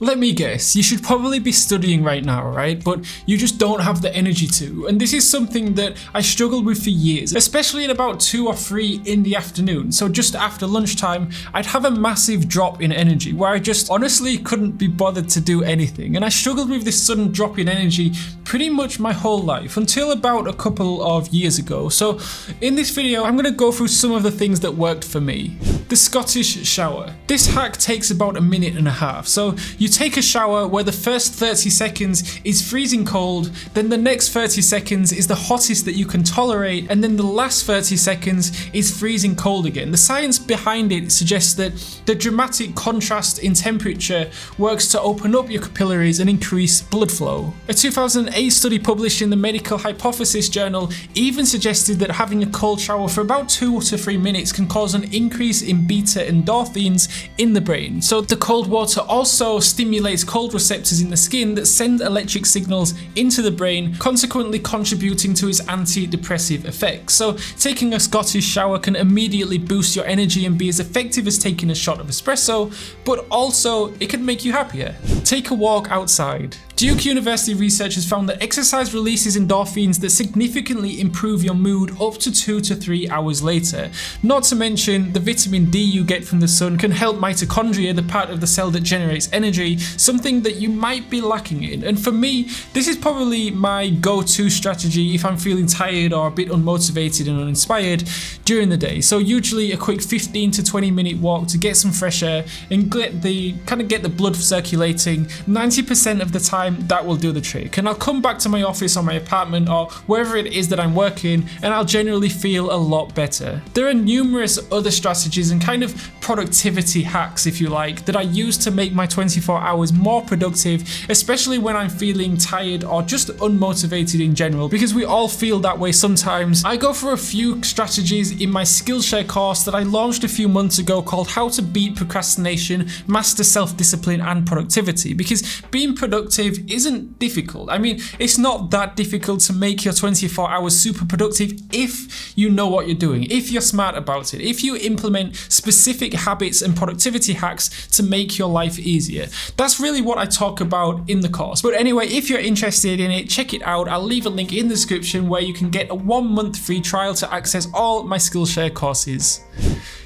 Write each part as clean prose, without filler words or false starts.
Let me guess, you should probably be studying right now, right? But you just don't have the energy to. And this is something that I struggled with for years, especially at about 2 or 3 in the afternoon. So just after lunchtime, I'd have a massive drop in energy where I just honestly couldn't be bothered to do anything. And I struggled with this sudden drop in energy pretty much my whole life until about a couple of years ago. So in this video, I'm going to go through some of the things that worked for me. The Scottish shower. This hack takes about 1.5 minutes. So you take a shower where the first 30 seconds is freezing cold, then the next 30 seconds is the hottest that you can tolerate, and then the last 30 seconds is freezing cold again. The science behind it suggests that the dramatic contrast in temperature works to open up your capillaries and increase blood flow. A 2008 study published in the Medical Hypothesis journal even suggested that having a cold shower for about 2 to 3 minutes can cause an increase in beta endorphins in the brain. So the cold water also stimulates cold receptors in the skin that send electric signals into the brain, consequently contributing to its antidepressive effects. So taking a Scottish shower can immediately boost your energy and be as effective as taking a shot of espresso, but also it can make you happier. Take a walk outside. Duke University researchers found that exercise releases endorphins that significantly improve your mood up to 2 to 3 hours later. Not to mention the vitamin D you get from the sun can help mitochondria, the part of the cell that generates energy, something that you might be lacking in. And for me, this is probably my go-to strategy if I'm feeling tired or a bit unmotivated and uninspired during the day. So usually a quick 15 to 20 minute walk to get some fresh air and get the blood circulating. 90% of the time that will do the trick. And I'll come back to my office or my apartment or wherever it is that I'm working and I'll generally feel a lot better. There are numerous other strategies and kind of productivity hacks, if you like, that I use to make my 24 hours more productive, especially when I'm feeling tired or just unmotivated in general, because we all feel that way sometimes. I go for a few strategies in my Skillshare course that I launched a few months ago called How to Beat Procrastination, Master Self-Discipline and Productivity, because being productive isn't difficult. I mean, it's not that difficult to make your 24 hours super productive if you know what you're doing, if you're smart about it, if you implement specific habits and productivity hacks to make your life easier. That's really what I talk about in the course. But anyway, if you're interested in it, check it out. I'll leave a link in the description where you can get a 1-month free trial to access all my Skillshare courses.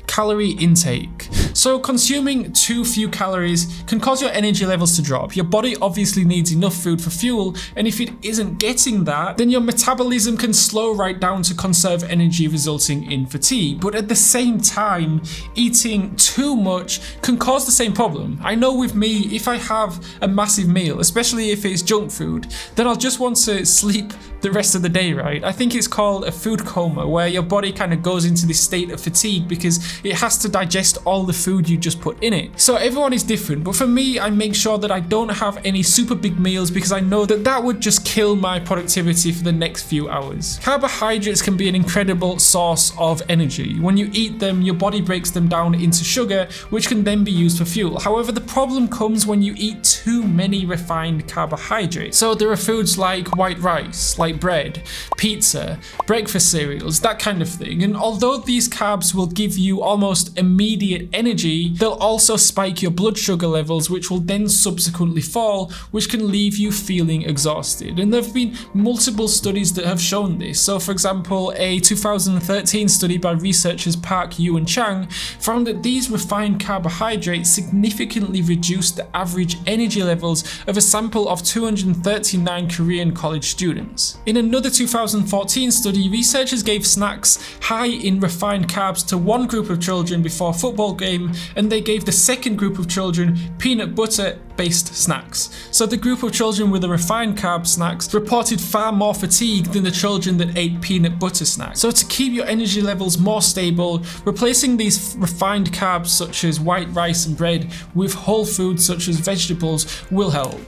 Calorie intake. So consuming too few calories can cause your energy levels to drop. Your body obviously needs enough food for fuel, and if it isn't getting that, then your metabolism can slow right down to conserve energy, resulting in fatigue. But at the same time, eating too much can cause the same problem. I know with me, if I have a massive meal, especially if it's junk food, then I'll just want to sleep the rest of the day, right? I think it's called a food coma, where your body kind of goes into this state of fatigue because it has to digest all the food you just put in it. So everyone is different, but for me, I make sure that I don't have any super big meals because I know that that would just kill my productivity for the next few hours. Carbohydrates can be an incredible source of energy. When you eat them, your body breaks them down into sugar, which can then be used for fuel. However, the problem comes when you eat too many refined carbohydrates. So there are foods like white rice, like bread, pizza, breakfast cereals, that kind of thing. And although these carbs will give you almost immediate energy, they'll also spike your blood sugar levels, which will then subsequently fall, which can leave you feeling exhausted. And there have been multiple studies that have shown this. So for example, a 2013 study by researchers Park, Yu and Chang found that these refined carbohydrates significantly reduced the average energy levels of a sample of 239 Korean college students. In another 2014 study, researchers gave snacks high in refined carbs to one group of children before a football game, and they gave the second group of children peanut butter based snacks. So the group of children with the refined carb snacks reported far more fatigue than the children that ate peanut butter snacks. So to keep your energy levels more stable, replacing these refined carbs such as white rice and bread with whole foods such as vegetables will help.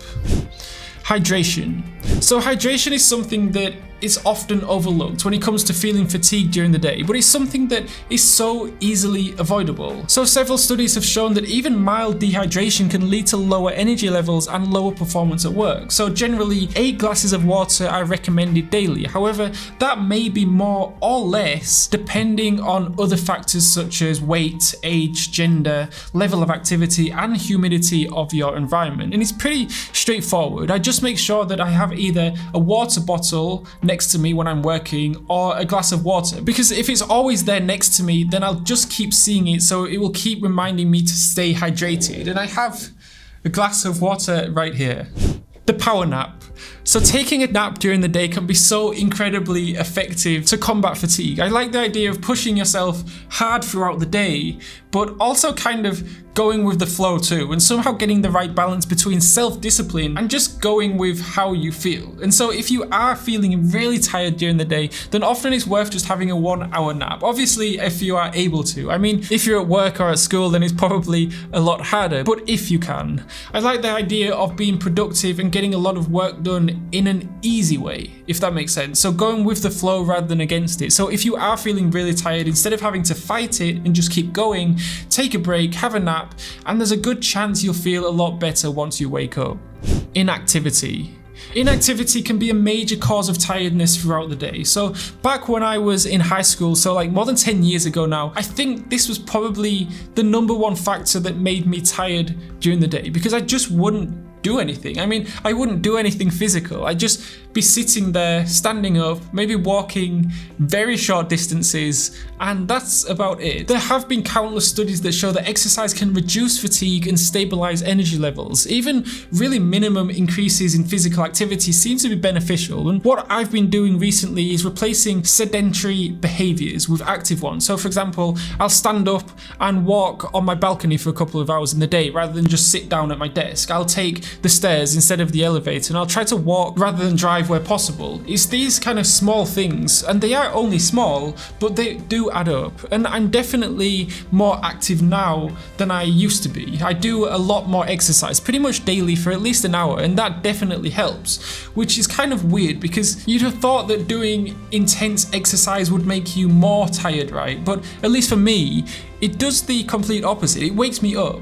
Hydration. So hydration is something that is often overlooked when it comes to feeling fatigued during the day, but it's something that is so easily avoidable. So several studies have shown that even mild dehydration can lead to lower energy levels and lower performance at work. So generally 8 glasses of water are recommended daily. However, that may be more or less depending on other factors such as weight, age, gender, level of activity and humidity of your environment. And it's pretty straightforward. I just make sure that I have either a water bottle next to me when I'm working or a glass of water, because if it's always there next to me, then I'll just keep seeing it, so it will keep reminding me to stay hydrated. And I have a glass of water right here. The power nap. So taking a nap during the day can be so incredibly effective to combat fatigue. I like the idea of pushing yourself hard throughout the day, but also kind of going with the flow too, and somehow getting the right balance between self-discipline and just going with how you feel. And so if you are feeling really tired during the day, then often it's worth just having a 1-hour nap. Obviously, if you are able to. I mean, if you're at work or at school, then it's probably a lot harder, but if you can. I like the idea of being productive and getting a lot of work done in an easy way, if that makes sense. So going with the flow rather than against it. So if you are feeling really tired, instead of having to fight it and just keep going, take a break, have a nap, and there's a good chance you'll feel a lot better once you wake up. Inactivity. Inactivity can be a major cause of tiredness throughout the day. So back when I was in high school, so like more than 10 years ago now, I think this was probably the #1 factor that made me tired during the day, because I just wouldn't do anything. I mean, I wouldn't do anything physical. I'd just be sitting there, standing up, maybe walking very short distances, and that's about it. There have been countless studies that show that exercise can reduce fatigue and stabilize energy levels. Even really minimum increases in physical activity seem to be beneficial. And what I've been doing recently is replacing sedentary behaviors with active ones. So for example, I'll stand up and walk on my balcony for a couple of hours in the day rather than just sit down at my desk. I'll take the stairs instead of the elevator, and I'll try to walk rather than drive where possible. It's these kind of small things, and they are only small, but they do add up. And I'm definitely more active now than I used to be. I do a lot more exercise, pretty much daily for at least an hour, and that definitely helps, which is kind of weird because you'd have thought that doing intense exercise would make you more tired, right? But at least for me, it does the complete opposite. It wakes me up.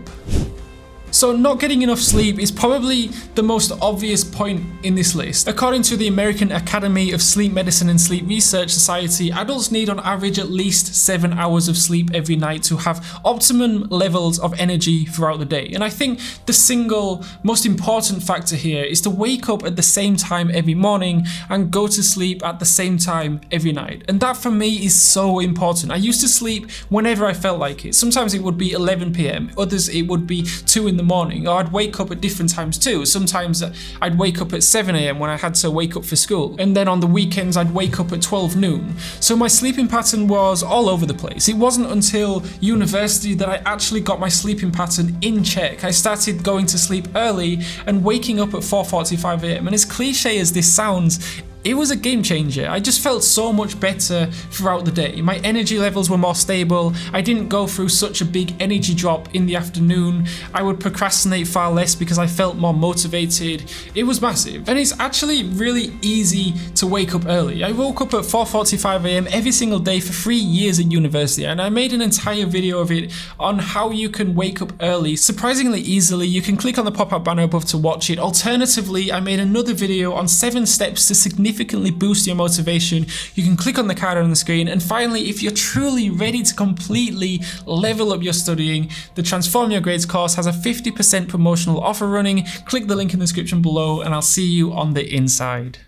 So not getting enough sleep is probably the most obvious point in this list. According to the American Academy of Sleep Medicine and Sleep Research Society, adults need on average at least 7 hours of sleep every night to have optimum levels of energy throughout the day. And I think the single most important factor here is to wake up at the same time every morning and go to sleep at the same time every night. And that for me is so important. I used to sleep whenever I felt like it. Sometimes it would be 11 p.m, others it would be 2 in the morning, or I'd wake up at different times too. Sometimes I'd wake up at 7 a.m. when I had to wake up for school, and then on the weekends I'd wake up at 12 noon. So my sleeping pattern was all over the place. It wasn't until university that I actually got my sleeping pattern in check. I started going to sleep early and waking up at 4:45 a.m. and as cliche as this sounds, it was a game changer. I just felt so much better throughout the day. My energy levels were more stable. I didn't go through such a big energy drop in the afternoon. I would procrastinate far less because I felt more motivated. It was massive. And it's actually really easy to wake up early. I woke up at 4:45 a.m. every single day for 3 years at university, and I made an entire video of it on how you can wake up early surprisingly easily. You can click on the pop-up banner above to watch it. Alternatively, I made another video on 7 steps to significantly boost your motivation. You can click on the card on the screen. And finally, if you're truly ready to completely level up your studying, the Transform Your Grades course has a 50% promotional offer running. Click the link in the description below and I'll see you on the inside.